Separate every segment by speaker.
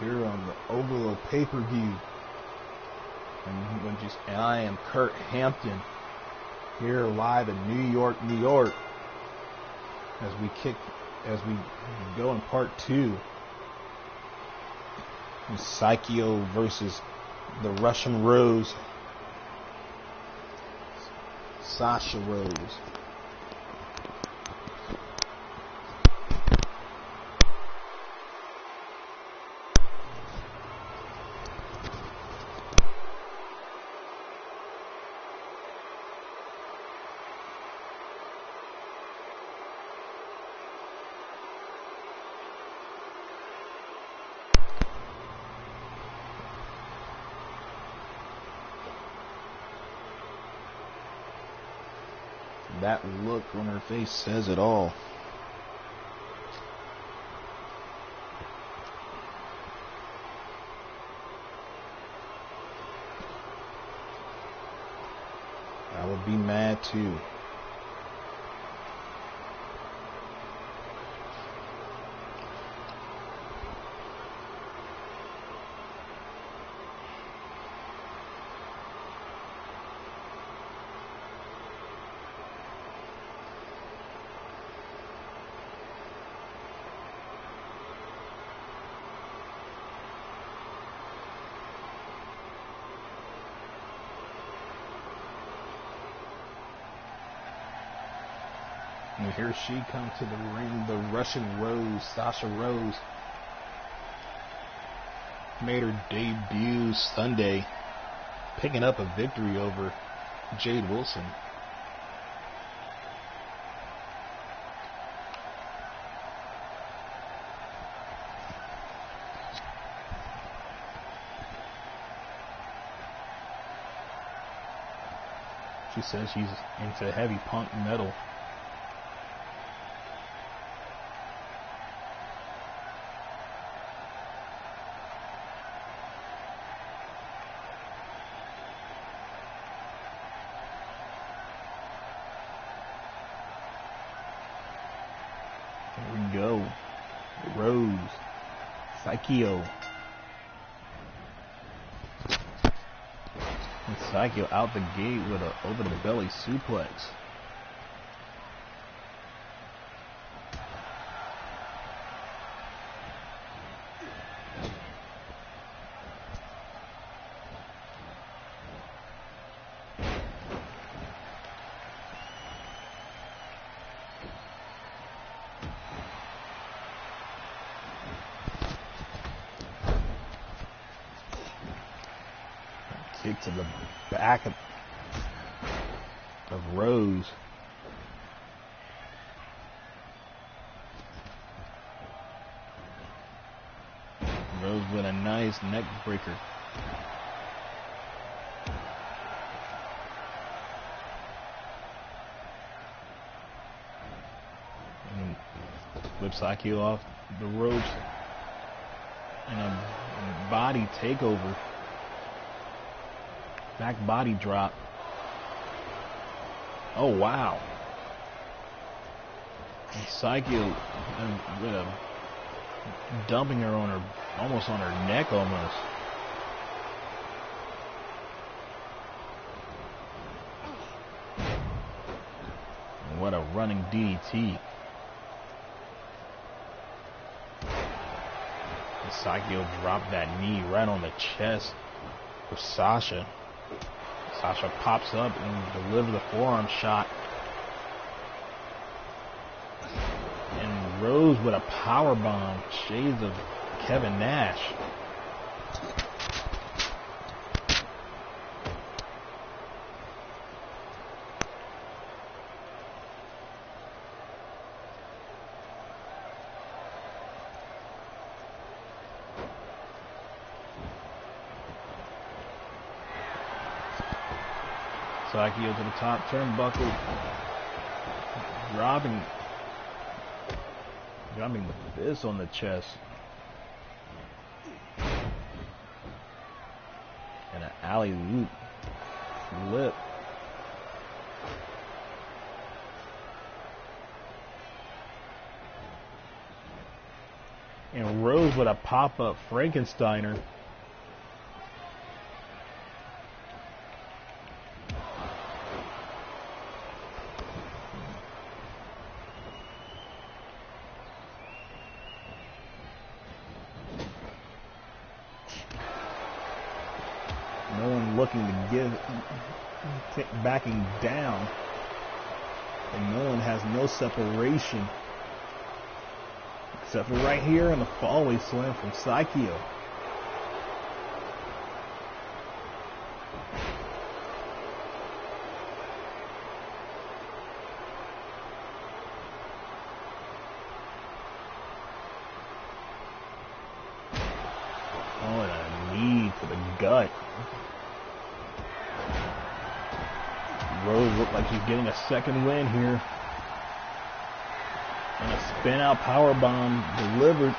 Speaker 1: here on the Overload pay-per-view. And I am Kurt Hampton, here live in New York, New York, as we go in part 2. Psycho versus the Russian Rose, Sasha Rose. That look on her face says it all. I would be mad too. And here she comes to the ring, the Russian Rose, Sasha Rose. Made her debut Sunday, picking up a victory over Jade Wilson. She says she's into heavy punk metal. Here we go. Rose. Psycho. And Psycho out the gate with an over the belly suplex. Kick to the back of Rose. Rose with a nice neck breaker. And flips Psycho off the ropes and a body takeover. Back body drop. Oh wow. And Psycho with a dumping her on her, almost on her neck almost. And what a running DDT. And Psycho dropped that knee right on the chest for Sasha. Sasha pops up and delivers a forearm shot. And Rose with a power bomb. Shades of Kevin Nash. Psycho to the top turnbuckle, dropping the fist on the chest, and an alley-oop flip. And Rose with a pop-up Frankensteiner. No one looking to backing down. And no one has no separation. Except for right here in the fallaway slam from Psycho. Oh, and a knee to the gut. Rose looked like she's getting a second win here. And a spin out power bomb delivered.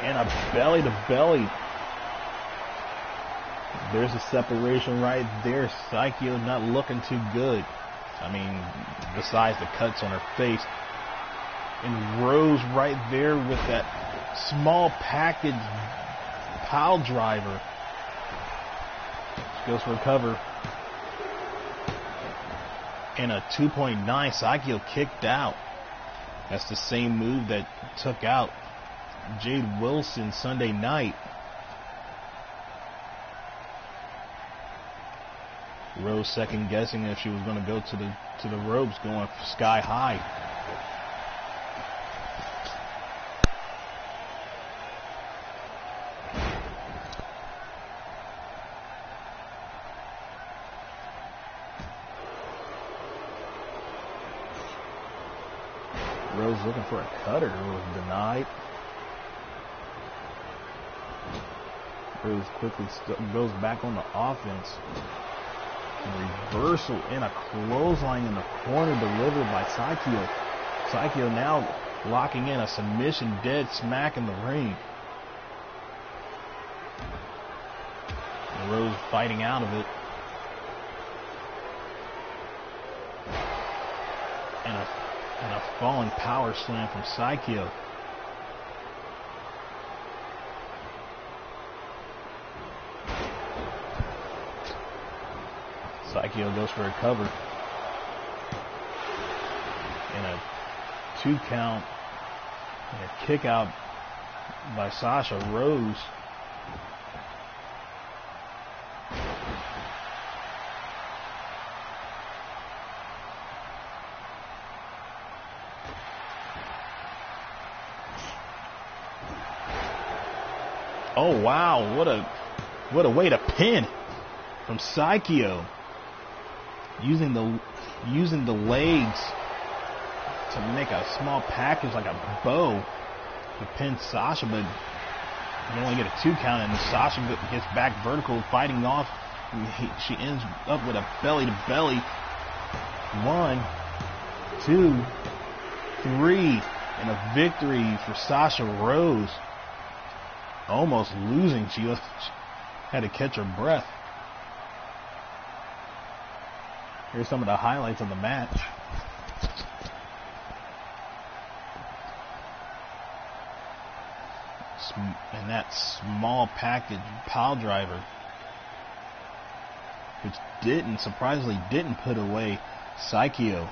Speaker 1: And a belly to belly. There's a separation right there. Psycho not looking too good. I mean, besides the cuts on her face. And Rose right there with that small package pile driver. She goes for a cover. And a 2.9. Psycho kicked out. That's the same move that took out Jade Wilson Sunday night. Rose second guessing if she was going to go to the ropes, going sky high. Rose looking for a cutter. It was denied. Rose quickly goes back on the offense. Reversal and a clothesline in the corner delivered by Psycho. Psycho now locking in a submission dead smack in the ring. And Rose fighting out of it. And a falling power slam from Psycho. Psycho goes for a cover. And a 2 count. And a kick out by Sasha Rose. Oh wow, what a way to pin from Psycho. Using the legs to make a small package like a bow to pin Sasha, but you only get a 2 count, and Sasha gets back vertical, fighting off. She ends up with a belly to belly. 1, 2, 3, and a victory for Sasha Rose. Almost losing, she had to catch her breath. Here's some of the highlights of the match. And that small package pile driver, which surprisingly didn't put away Psycho.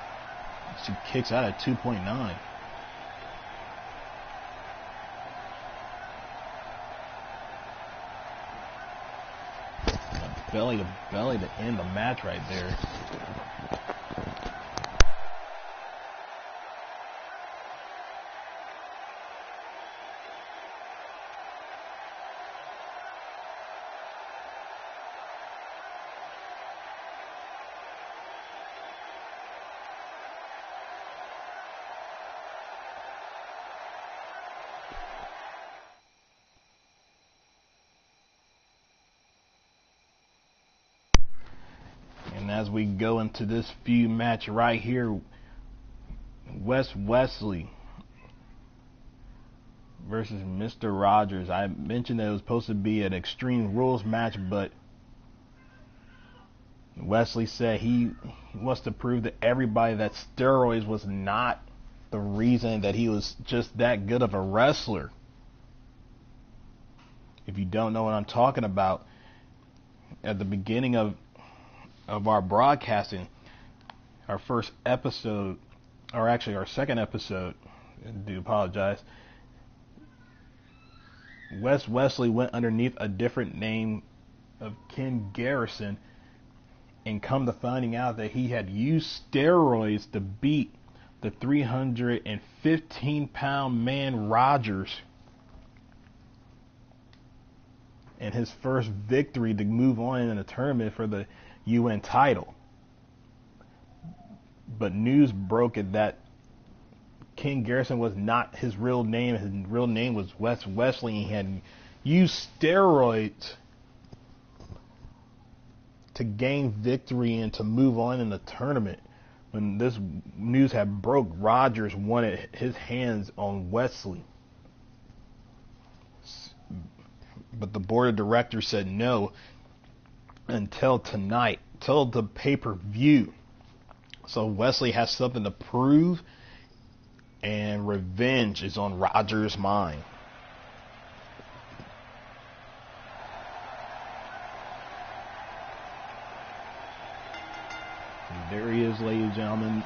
Speaker 1: She kicks out at 2.9. Belly to belly to end the match right there. And as we go into this feud match right here, Wes Wesley versus Mr. Rogers. I mentioned that it was supposed to be an Extreme Rules match, but Wesley said he He wants to prove to everybody that steroids was not the reason that he was just that good of a wrestler. If you don't know what I'm talking about, at the beginning of our broadcasting, our first episode, or actually our second episode, I do apologize, Wes Wesley went underneath a different name of Ken Garrison, and come to finding out that he had used steroids to beat the 315-pound man Rogers in his first victory to move on in the tournament for the UN title. But news broke it that Ken Garrison was not his real name. His real name was Wes Wesley. He had used steroids to gain victory and to move on in the tournament. When this news had broke, Rogers wanted his hands on Wesley. But the board of directors said no until tonight, till the pay-per-view. So Wesley has something to prove, and revenge is on Rogers' mind. And there he is, ladies and gentlemen.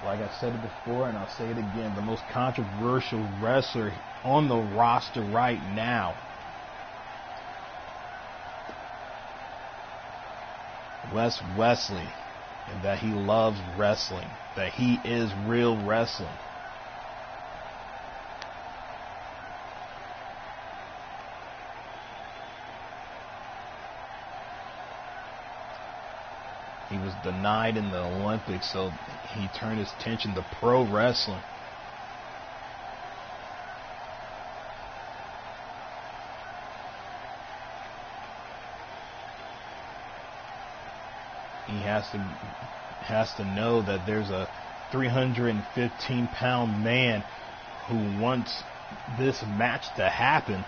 Speaker 1: Like I said it before, and I'll say it again, the most controversial wrestler on the roster right now. Wes Wesley, and that he loves wrestling, that he is real wrestling. He was denied in the Olympics, so he turned his attention to pro wrestling. He has to know that there's a 315-pound man who wants this match to happen.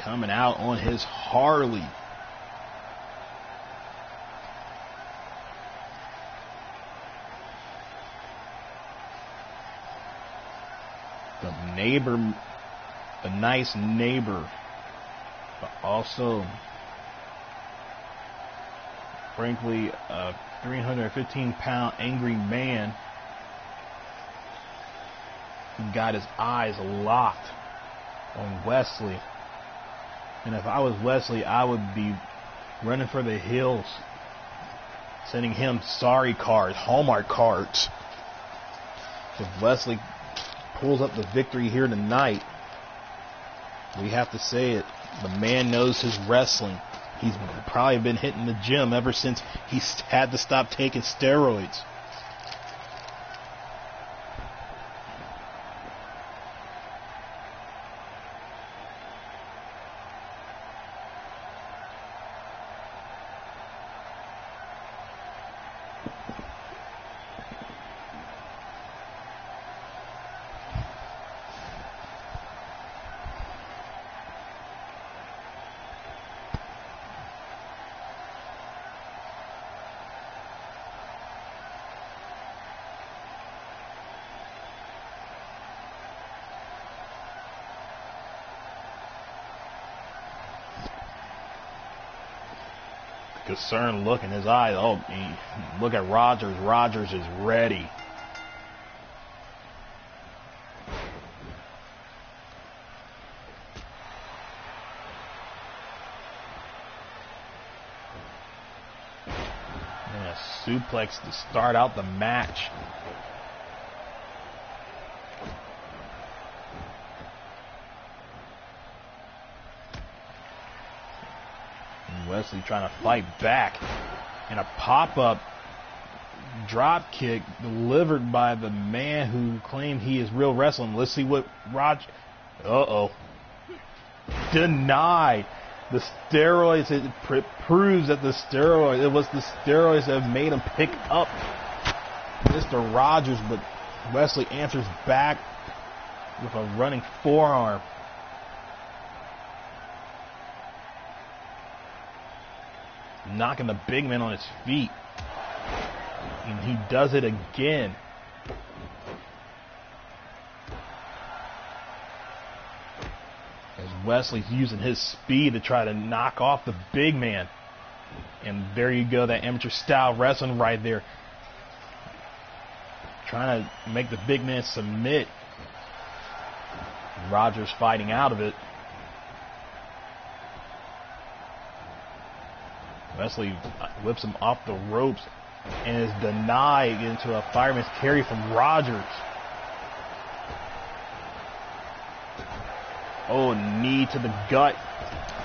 Speaker 1: Coming out on his Harley. A nice neighbor, but also, frankly, a 315-pound angry man who got his eyes locked on Wesley. And if I was Wesley, I would be running for the hills, sending him sorry cards, Hallmark cards. If Wesley pulls up the victory here tonight, we have to say it, the man knows his wrestling. He's probably been hitting the gym ever since he's had to stop taking steroids. Concerned look in his eyes. Oh, look at Rogers. Rogers is ready. And a suplex to start out the match. Wesley trying to fight back, and a pop-up drop kick delivered by the man who claimed he is real wrestling. Let's see what Roger. Denied. The steroids. It proves that it was the steroids that made him pick up Mr. Rogers, but Wesley answers back with a running forearm. Knocking the big man on his feet. And he does it again. As Wesley's using his speed to try to knock off the big man. And there you go, that amateur style wrestling right there. Trying to make the big man submit. Rogers fighting out of it. Wesley whips him off the ropes and is denied into a fireman's carry from Rogers. Oh, knee to the gut.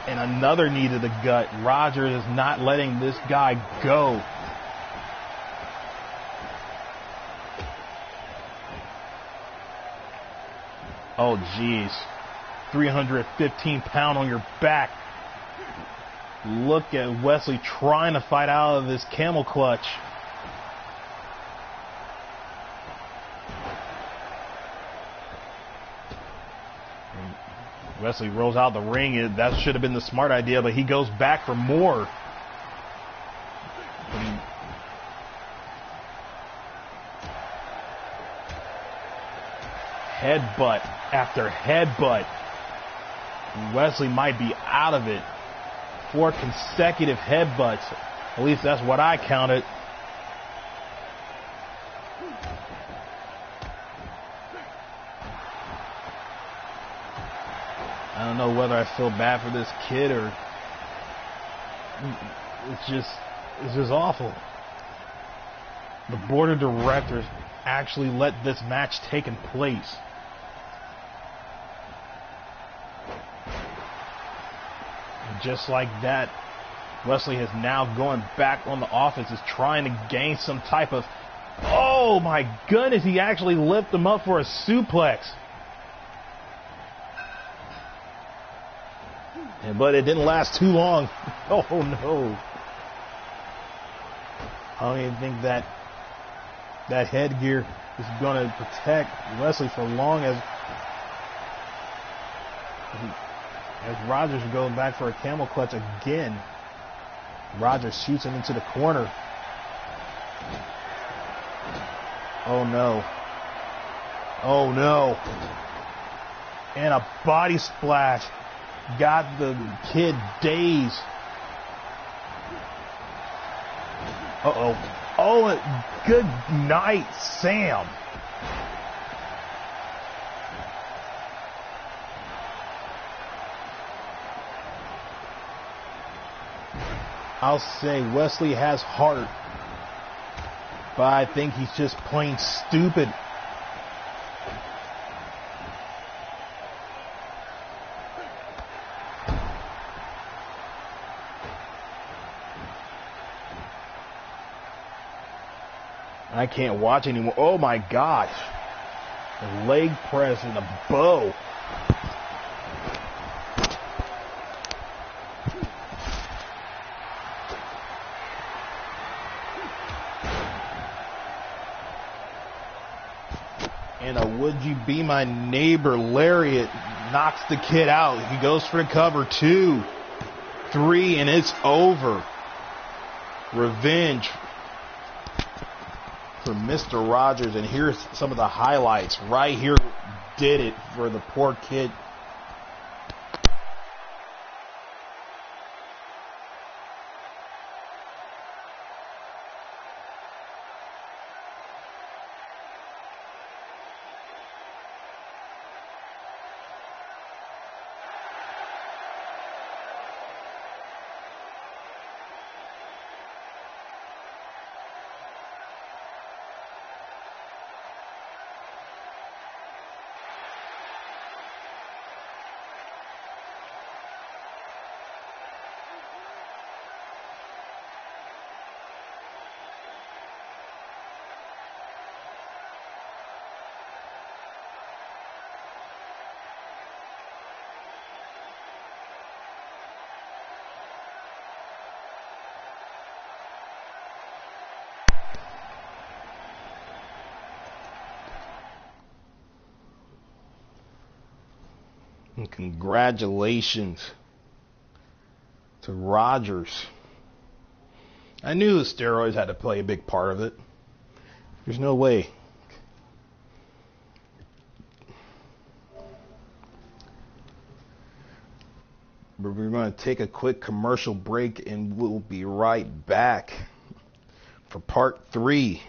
Speaker 1: And another knee to the gut. Rogers is not letting this guy go. Oh, geez. 315 pound on your back. Look at Wesley trying to fight out of this camel clutch. Wesley rolls out the ring. That should have been the smart idea, but he goes back for more. Headbutt after headbutt. Wesley might be out of it. 4 consecutive headbutts. At least that's what I counted. I don't know whether I feel bad for this kid or it's just awful. The board of directors actually let this match take place. And just like that, Wesley has now gone back on the offense, is trying to gain some type of, oh my goodness, he actually lifted him up for a suplex. But it didn't last too long. Oh no. I don't even think that headgear is going to protect Wesley for long as Rogers goes back for a camel clutch again. Rogers shoots him into the corner. Oh no. Oh no. And a body splash. Got the kid dazed. Uh-oh. Oh, good night, Sam. I'll say Wesley has heart, but I think he's just plain stupid. I can't watch anymore. Oh my gosh. The leg press and the bow. And a would you be my neighbor lariat knocks the kid out. He goes for the cover. 2, 3, and it's over. Revenge for Mr. Rogers, and here's some of the highlights. Right here did it for the poor kid. And congratulations to Rogers. I knew the steroids had to play a big part of it. There's no way. But we're going to take a quick commercial break and we'll be right back for part 3.